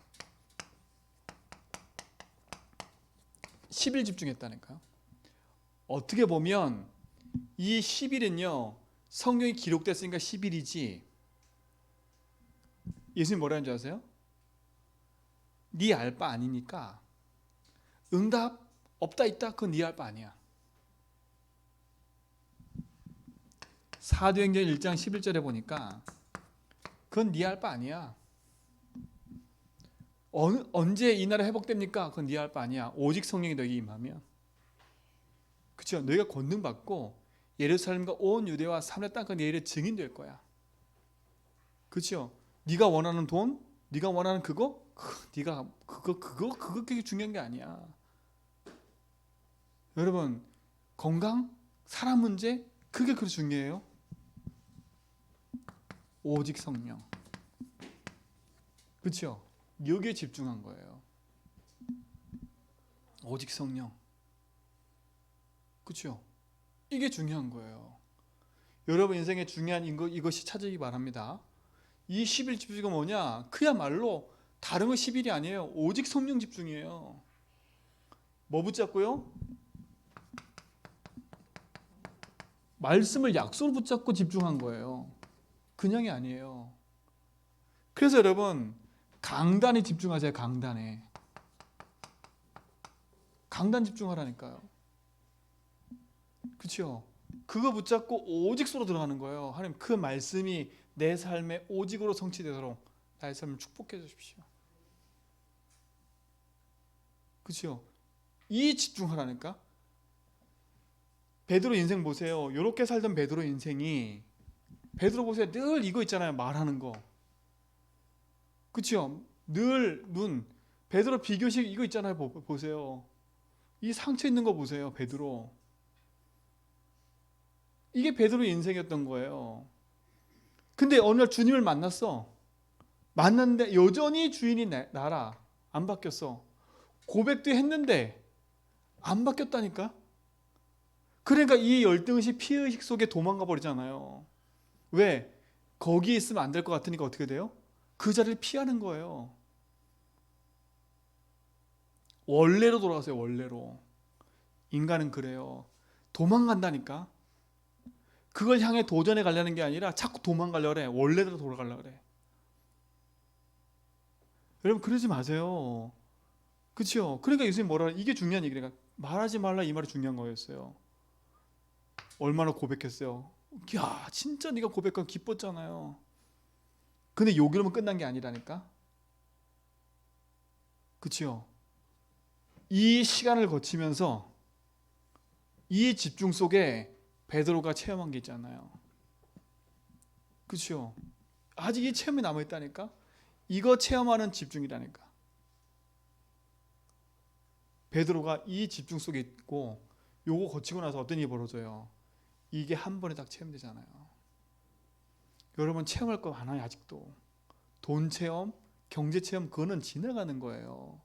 10일 집중했다니까요. 어떻게 보면 이 10일은요, 성경이 기록됐으니까 10일이지, 예수님 뭐라는 줄 아세요? 네 알 바 아니니까, 응답 없다 있다 그건 네 알 바 아니야. 사도행전 1장 11절에 보니까 그건 네 알 바 아니야. 언제 이 나라 회복됩니까? 그건 네 알 바 아니야. 오직 성령이 너에게 임하면. 그렇죠? 너희가 권능 받고 예루살렘과 온 유대와 사마리아 땅까지 내 일의 증인 될 거야. 그렇죠? 네가 원하는 돈, 네가 원하는 그거, 네가 그거 그게 중요한 게 아니야. 여러분, 건강, 사람 문제, 그게 그렇게 중요해요. 오직 성령. 그렇죠? 여기에 집중한 거예요. 오직 성령. 그렇죠? 이게 중요한 거예요. 여러분 인생에 중요한 이것이 찾으기 바랍니다. 이 10일 집중이 뭐냐? 그야말로 다른 거 10일이 아니에요. 오직 성령 집중이에요. 뭐 붙잡고요? 말씀을 약속으로 붙잡고 집중한 거예요. 그냥이 아니에요. 그래서 여러분, 강단에 집중하세요. 강단에. 강단 집중하라니까요. 그렇죠? 그거 붙잡고 오직소로 들어가는 거예요. 하나님, 그 말씀이 내 삶에 오직으로 성취되도록 나의 삶을 축복해 주십시오. 그렇죠? 이 집중하라니까. 베드로 인생 보세요. 이렇게 살던 베드로 인생이, 베드로 보세요. 늘 이거 있잖아요. 말하는 거. 그렇죠? 늘 베드로 비교식 이거 있잖아요. 보세요. 이 상처 있는 거 보세요. 베드로. 이게 베드로의 인생이었던 거예요. 근데 어느 날 주님을 만났어. 만났는데 여전히 주인이 나라. 안 바뀌었어. 고백도 했는데 안 바뀌었다니까. 그러니까 이 열등의식, 피의식 속에 도망가 버리잖아요. 왜? 거기에 있으면 안 될 것 같으니까 어떻게 돼요? 그 자리를 피하는 거예요. 원래로 돌아가세요. 원래로. 인간은 그래요. 도망간다니까. 그걸 향해 도전해 가려는 게 아니라 자꾸 도망가려고 그래. 원래대로 돌아가려고 그래. 여러분 그러지 마세요. 그렇죠? 그러니까 예수님 뭐라 그래? 이게 중요한 얘기니까. 말하지 말라 이 말이 중요한 거였어요. 얼마나 고백했어요. 야, 진짜 네가 고백하고 기뻤잖아요. 근데 여기로만 끝난 게 아니라니까. 그치요? 이 시간을 거치면서 이 집중 속에 베드로가 체험한 게 있잖아요. 그치요? 아직 이 체험이 남아있다니까. 이거 체험하는 집중이라니까. 베드로가 이 집중 속에 있고 요거 거치고 나서 어떤 일이 벌어져요? 이게 한 번에 딱 체험되잖아요. 여러분 체험할 거 많아요. 아직도 돈 체험, 경제 체험, 그거는 지나가는 거예요.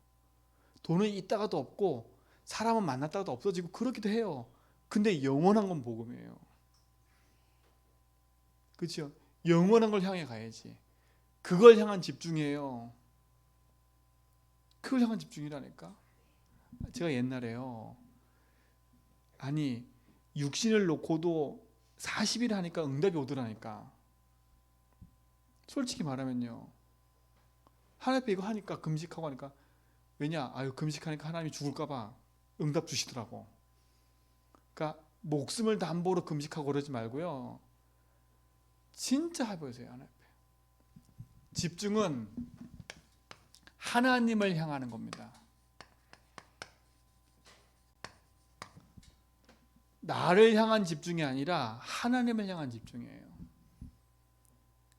돈은 있다가도 없고 사람은 만났다가도 없어지고 그렇기도 해요. 근데 영원한 건 복음이에요. 그렇죠? 영원한 걸 향해 가야지. 그걸 향한 집중이에요. 그걸 향한 집중이라니까. 제가 옛날에요, 아니 육신을 놓고도 40일 하니까 응답이 오더라니까. 솔직히 말하면요, 하나님 앞에 이거 하니까, 금식하고 하니까, 왜냐? 아유, 금식하니까 하나님이 죽을까봐 응답 주시더라고. 그러니까 목숨을 담보로 금식하고 그러지 말고요, 진짜 해보세요. 하나님 앞에 집중은 하나님을 향하는 겁니다. 나를 향한 집중이 아니라 하나님을 향한 집중이에요.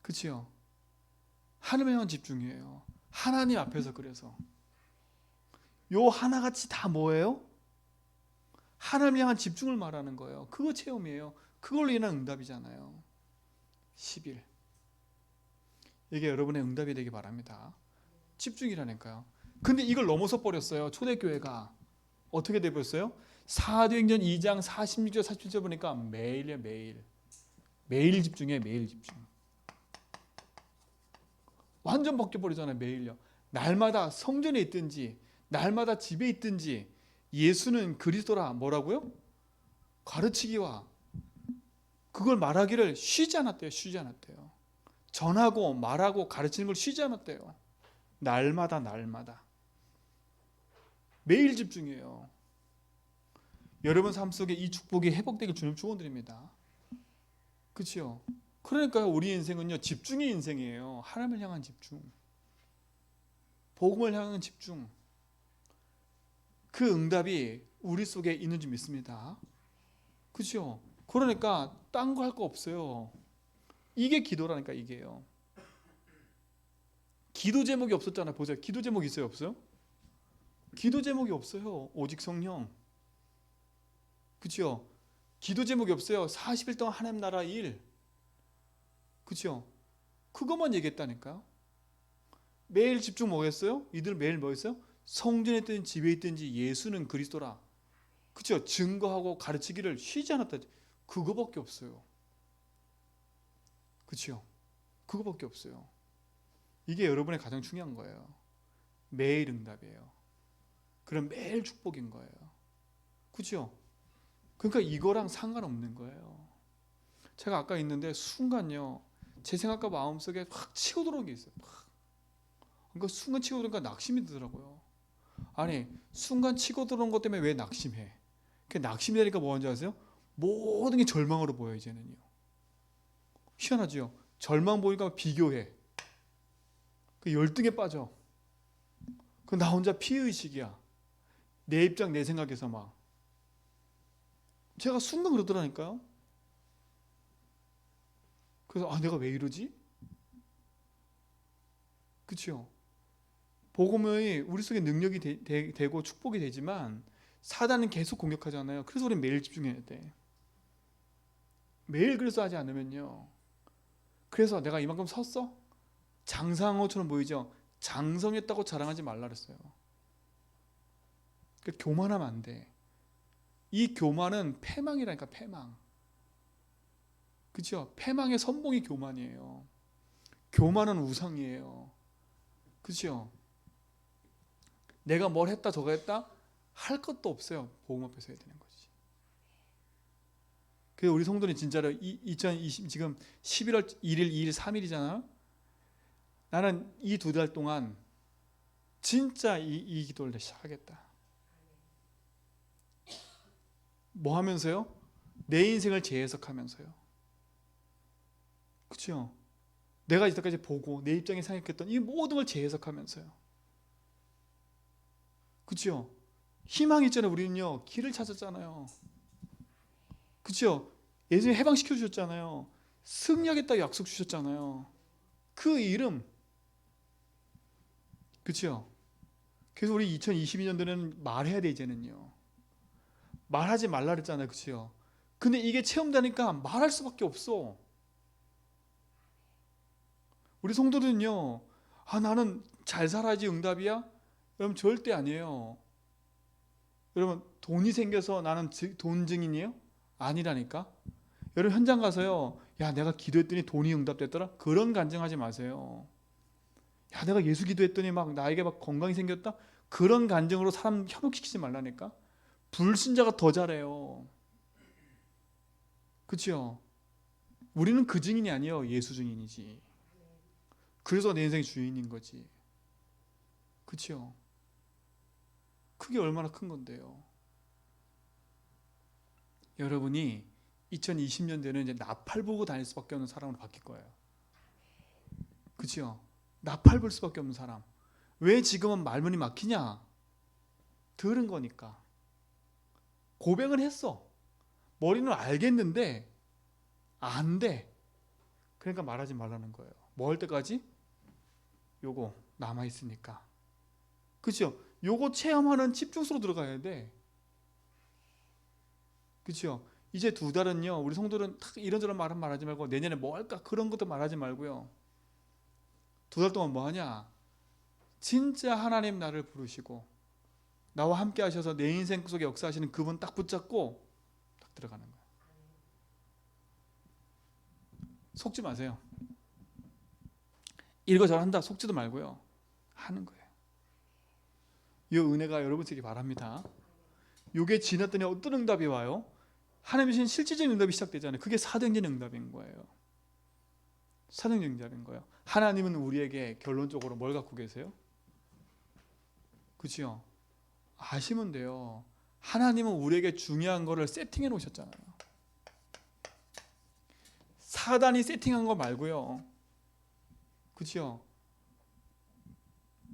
그치요? 하나님을 향한 집중이에요. 하나님 앞에서. 그래서 요 하나같이 다 뭐예요? 하나님을 향한 집중을 말하는 거예요. 그거 체험이에요. 그걸로 인한 응답이잖아요. 10일. 이게 여러분의 응답이 되기 바랍니다. 집중이라니까요. 근데 이걸 넘어서 버렸어요. 초대교회가 어떻게 돼버렸어요? 사도행전 2장 46절 47절 보니까 매일이에요. 매일 집중해. 매일 집중. 완전 바뀌어버리잖아요. 매일요. 날마다 성전에 있든지 날마다 집에 있든지 예수는 그리스도라 뭐라고요? 가르치기와 그걸 말하기를 쉬지 않았대요. 쉬지 않았대요. 전하고 말하고 가르치는 걸 쉬지 않았대요. 날마다 매일 집중해요. 여러분 삶 속에 이 축복이 회복되길 주님 축원드립니다. 그렇죠? 그러니까 우리 인생은요, 집중의 인생이에요. 하나님을 향한 집중, 복음을 향한 집중. 그 응답이 우리 속에 있는 줄 믿습니다. 그렇죠? 그러니까 딴 거 할 거 없어요. 이게 기도라니까. 이게요. 기도 제목이 없었잖아요. 보세요. 기도 제목 있어요, 없어요? 기도 제목이 없어요. 오직 성령. 그렇죠? 기도 제목이 없어요. 40일 동안 하나님 나라 일. 그렇죠? 그것만 얘기했다니까요. 매일 집중 뭐겠어요? 이들 매일 뭐겠어요? 성전에 있든 집에 있든지 예수는 그리스도라. 그렇죠? 증거하고 가르치기를 쉬지 않았다. 그거밖에 없어요. 그렇죠? 그거밖에 없어요. 이게 여러분의 가장 중요한 거예요. 매일 응답이에요. 그럼 매일 축복인 거예요. 그렇죠? 그러니까 이거랑 상관없는 거예요. 제가 아까 있는데 순간요, 제 생각과 마음속에 확 치고 들어온 게 있어요. 그러니까 순간 치고 들어오니까 낙심이 들더라고요. 아니, 순간 치고 들어온 것 때문에 왜 낙심해? 그 낙심이 되니까 뭐 하는지 아세요? 모든 게 절망으로 보여. 이제는요. 희한하죠? 절망 보니까 비교해. 그 열등에 빠져. 그 나 혼자 피해의식이야. 내 입장 내 생각에서 막. 제가 순간 그러더라니까요. 그래서 내가 왜 이러지? 그렇죠? 복음이 우리 속에 능력이 되고 축복이 되지만 사단은 계속 공격하잖아요. 그래서 우리는 매일 집중해야 돼. 매일 그래서 하지 않으면요. 그래서 내가 이만큼 섰어? 장상호처럼 보이죠? 장성했다고 자랑하지 말라 그랬어요. 그러니까 교만하면 안 돼. 이 교만은 패망이라니까. 패망. 그렇죠? 패망의 선봉이 교만이에요. 교만은 우상이에요. 그렇죠? 내가 뭘 했다 저거 했다 할 것도 없어요. 복음 앞에서 해야 되는 거지. 그래서 우리 성도는 진짜로 2020 지금 11월 1일, 2일, 3일이잖아. 나는 이 2달 동안 진짜 이 기도를 시작하겠다. 뭐 하면서요? 내 인생을 재해석하면서요. 그렇죠? 내가 이때까지 보고 내 입장에 생각했던 이 모든 걸 재해석하면서요. 그렇죠? 희망이 있잖아요. 우리는요. 길을 찾았잖아요. 그렇죠? 예수님 해방시켜 주셨잖아요. 승리하겠다고 약속 주셨잖아요. 그 이름. 그렇죠? 그래서 우리 2022년도는 말해야 돼 이제는요. 말하지 말라 그랬잖아요. 그렇죠? 근데 이게 체험되니까 말할 수밖에 없어. 우리 성도들은요. 아 나는 잘 살아야지 응답이야? 여러분 절대 아니에요. 여러분 돈이 생겨서 나는 돈 증인이에요? 아니라니까. 여러분 현장 가서요. 야 내가 기도했더니 돈이 응답됐더라. 그런 간증하지 마세요. 야 내가 예수 기도했더니 막 나에게 막 건강이 생겼다. 그런 간증으로 사람 현혹시키지 말라니까. 불신자가 더 잘해요. 그렇죠? 우리는 그 증인이 아니에요. 예수 증인이지. 그래서 내 인생의 주인인 거지. 그렇죠? 그게 얼마나 큰 건데요. 여러분이 2020년대는 이제 나팔 보고 다닐 수밖에 없는 사람으로 바뀔 거예요. 그렇죠? 나팔 불 수밖에 없는 사람. 왜 지금은 말문이 막히냐? 들은 거니까. 고백을 했어. 머리는 알겠는데 안 돼. 그러니까 말하지 말라는 거예요. 뭐 할 때까지? 요거 남아 있으니까. 그렇죠? 요거 체험하는 집중수로 들어가야 돼. 그렇죠? 이제 2달은요. 우리 성도들은 이런저런 말은 말하지 말고 내년에 뭐 할까 그런 것도 말하지 말고요. 2달 동안 뭐 하냐? 진짜 하나님 나를 부르시고 나와 함께 하셔서 내 인생 속에 역사하시는 그분 딱 붙잡고 딱 들어가는 거예요. 속지 마세요. 이거 잘한다 속지도 말고요. 하는 거예요. 이 은혜가 여러분 에게 바랍니다. 이게 지났더니 어떤 응답이 와요? 하나님이 주신 실질적인 응답이 시작되잖아요. 그게 사도행전 응답인 거예요. 사도행전 응답인 거예요. 하나님은 우리에게 결론적으로 뭘 갖고 계세요? 그렇죠? 아시면 돼요. 하나님은 우리에게 중요한 거를 세팅해 놓으셨잖아요. 사단이 세팅한 거 말고요. 그렇죠?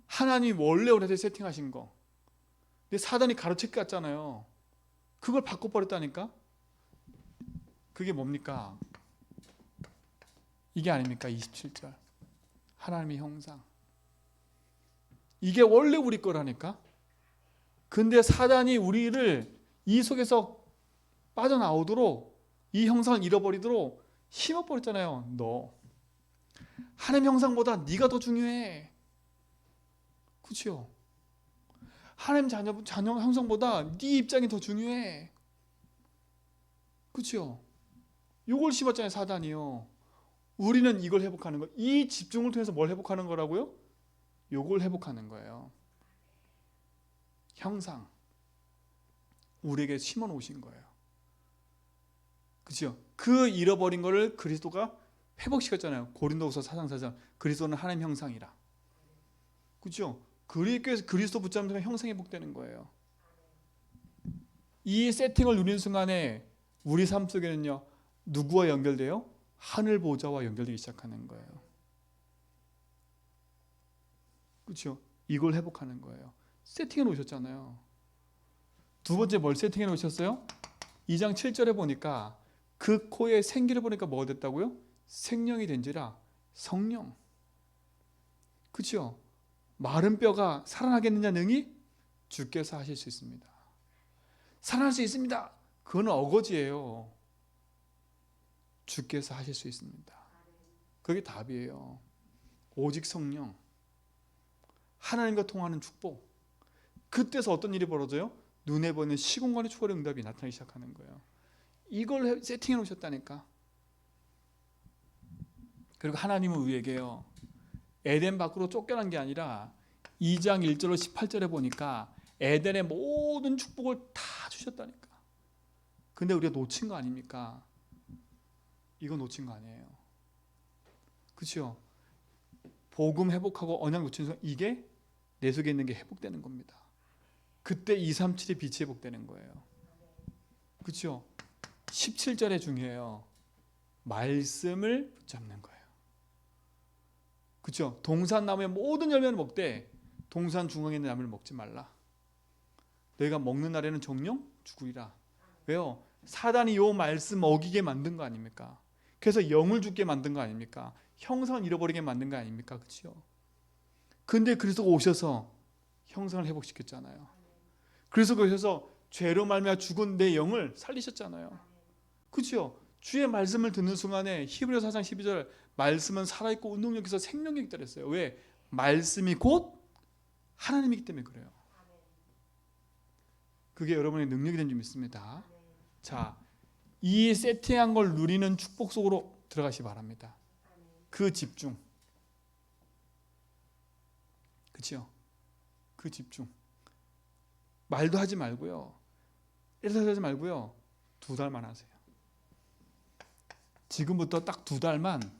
하나님이 원래 우리한테 세팅하신 거. 근데 사단이 가로채기 같잖아요. 그걸 바꿔버렸다니까? 그게 뭡니까? 이게 아닙니까? 27절. 하나님의 형상. 이게 원래 우리 거라니까? 근데 사단이 우리를 이 속에서 빠져나오도록 이 형상을 잃어버리도록 심어버렸잖아요. 너 하나님 형상보다 네가 더 중요해. 그렇죠? 하나님 자녀 형상보다 네 입장이 더 중요해. 그렇죠? 요걸 심었잖아요. 사단이요. 우리는 이걸 회복하는 거. 이 집중을 통해서 뭘 회복하는 거라고요? 요걸 회복하는 거예요. 형상. 우리에게 심어 놓으신 거예요. 그렇죠? 그 잃어버린 거를 그리스도가 회복시켰잖아요. 고린도후서 4장 4절. 그리스도는 하나님 형상이라. 그렇죠? 그리스도 붙잡는 형상이 회복되는 거예요. 이 세팅을 누리는 순간에 우리 삶 속에는요. 누구와 연결돼요? 하늘 보좌와 연결되기 시작하는 거예요. 그렇죠? 이걸 회복하는 거예요. 세팅해 놓으셨잖아요. 두 번째 뭘 세팅해 놓으셨어요? 2장 7절에 보니까 그 코에 생기를 보니까 뭐가 됐다고요? 생명이 된지라 성령. 그렇죠? 마른 뼈가 살아나겠느냐 능히 주께서 하실 수 있습니다. 살아날 수 있습니다. 그건 어거지예요. 주께서 하실 수 있습니다. 그게 답이에요. 오직 성령. 하나님과 통하는 축복. 그때서 어떤 일이 벌어져요? 눈에 보이는 시공간의 초월의 응답이 나타나기 시작하는 거예요. 이걸 세팅해 놓으셨다니까. 그리고 하나님은 우리에게요. 에덴 밖으로 쫓겨난 게 아니라 2장 1절로 18절에 보니까 에덴의 모든 축복을 다 주셨다니까. 근데 우리가 놓친 거 아닙니까? 이거 놓친 거 아니에요. 그렇죠? 복음 회복하고 언약 놓친 순간 이게 내 속에 있는 게 회복되는 겁니다. 그때 237의 빛이 회복되는 거예요. 그렇죠? 17절에 중요해요. 말씀을 붙잡는 거예요. 그렇죠? 동산나무의 모든 열매를 먹되 동산 중앙에 있는 나무를 먹지 말라. 너희가 먹는 날에는 정령 죽으리라. 왜요? 사단이 요 말씀 어기게 만든 거 아닙니까? 그래서 영을 죽게 만든 거 아닙니까? 형상을 잃어버리게 만든 거 아닙니까? 그렇죠? 근데 그리스도가 오셔서 형상을 회복시켰잖아요. 그래서 오셔서 죄로 말미암아 죽은 내 영을 살리셨잖아요. 그렇죠? 주의 말씀을 듣는 순간에 히브리서 4장 12절 말씀은 살아있고 운동력이 있어 생명력이 있다 그랬어요. 왜? 말씀이 곧 하나님이기 때문에 그래요. 그게 여러분의 능력이 된 줄 믿습니다. 자, 이 세팅한 걸 누리는 축복 속으로 들어가시 바랍니다. 그 집중. 그렇죠? 그 집중. 말도 하지 말고요. 이래서 하지 말고요. 2달만 하세요. 지금부터 딱 2달만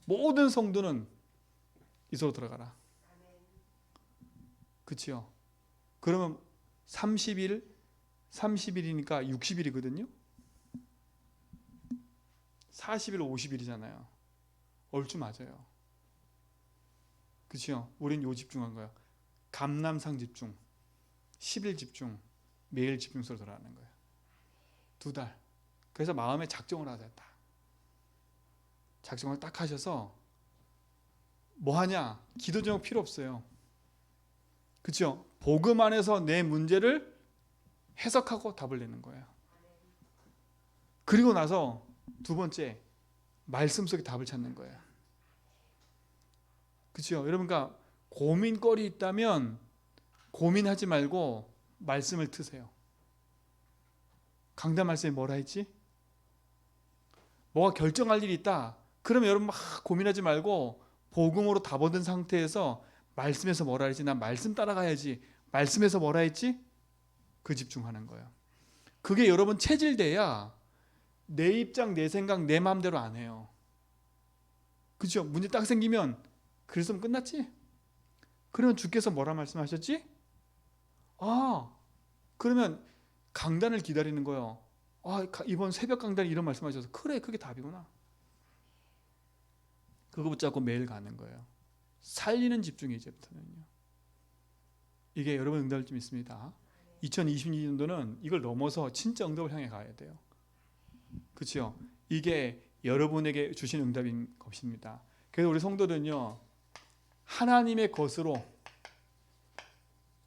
모든 성도는 이소로 들어가라. 그렇죠? 그러면 30일, 30일이니까 60일이거든요. 40일, 50일이잖아요. 얼추 맞아요. 그렇죠? 우린 요 집중한 거예요. 감람상 집중, 10일 집중, 매일 집중서로 들어가는 거예요. 2달. 그래서 마음에 작정을 하세요. 딱. 작정을 딱 하셔서 뭐 하냐? 기도 제목 필요 없어요. 그렇죠? 복음 안에서 내 문제를 해석하고 답을 내는 거예요. 그리고 나서 2번째 말씀 속에 답을 찾는 거예요. 그렇죠? 여러분과 고민거리 있다면 고민하지 말고 말씀을 트세요. 강단 말씀에 뭐라 했지? 뭐가 결정할 일이 있다. 그러면 여러분 막 고민하지 말고 복음으로 답 얻은 상태에서 말씀에서 뭐라 했지? 난 말씀 따라가야지. 말씀에서 뭐라 했지? 그 집중하는 거예요. 그게 여러분 체질돼야 내 입장, 내 생각, 내 마음대로 안 해요. 그렇죠? 문제 딱 생기면 그랬으면 끝났지? 그러면 주께서 뭐라 말씀하셨지? 그러면 강단을 기다리는 거예요. 이번 새벽 강단에 이런 말씀하셔서 그래, 그게 답이구나. 그거 붙잡고 매일 가는 거예요. 살리는 집중이 이제부터는요. 이게 여러분 응답일 좀 있습니다. 2022년도는 이걸 넘어서 진짜 응답을 향해 가야 돼요. 그렇죠? 이게 여러분에게 주신 응답인 것입니다. 그래서 우리 성도들은요, 하나님의 것으로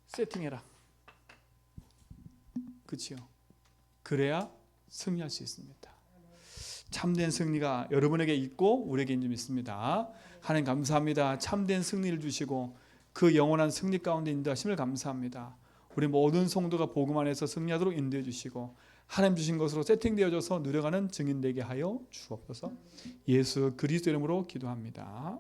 세팅해라. 그렇죠? 그래야 승리할 수 있습니다. 참된 승리가 여러분에게 있고 우리에게 있는 줄 믿습니다. 하나님 감사합니다. 참된 승리를 주시고 그 영원한 승리 가운데 인도하심을 감사합니다. 우리 모든 성도가 복음 안에서 승리하도록 인도해 주시고 하나님 주신 것으로 세팅되어져서 누려가는 증인 되게 하여 주옵소서. 예수 그리스도 이름으로 기도합니다.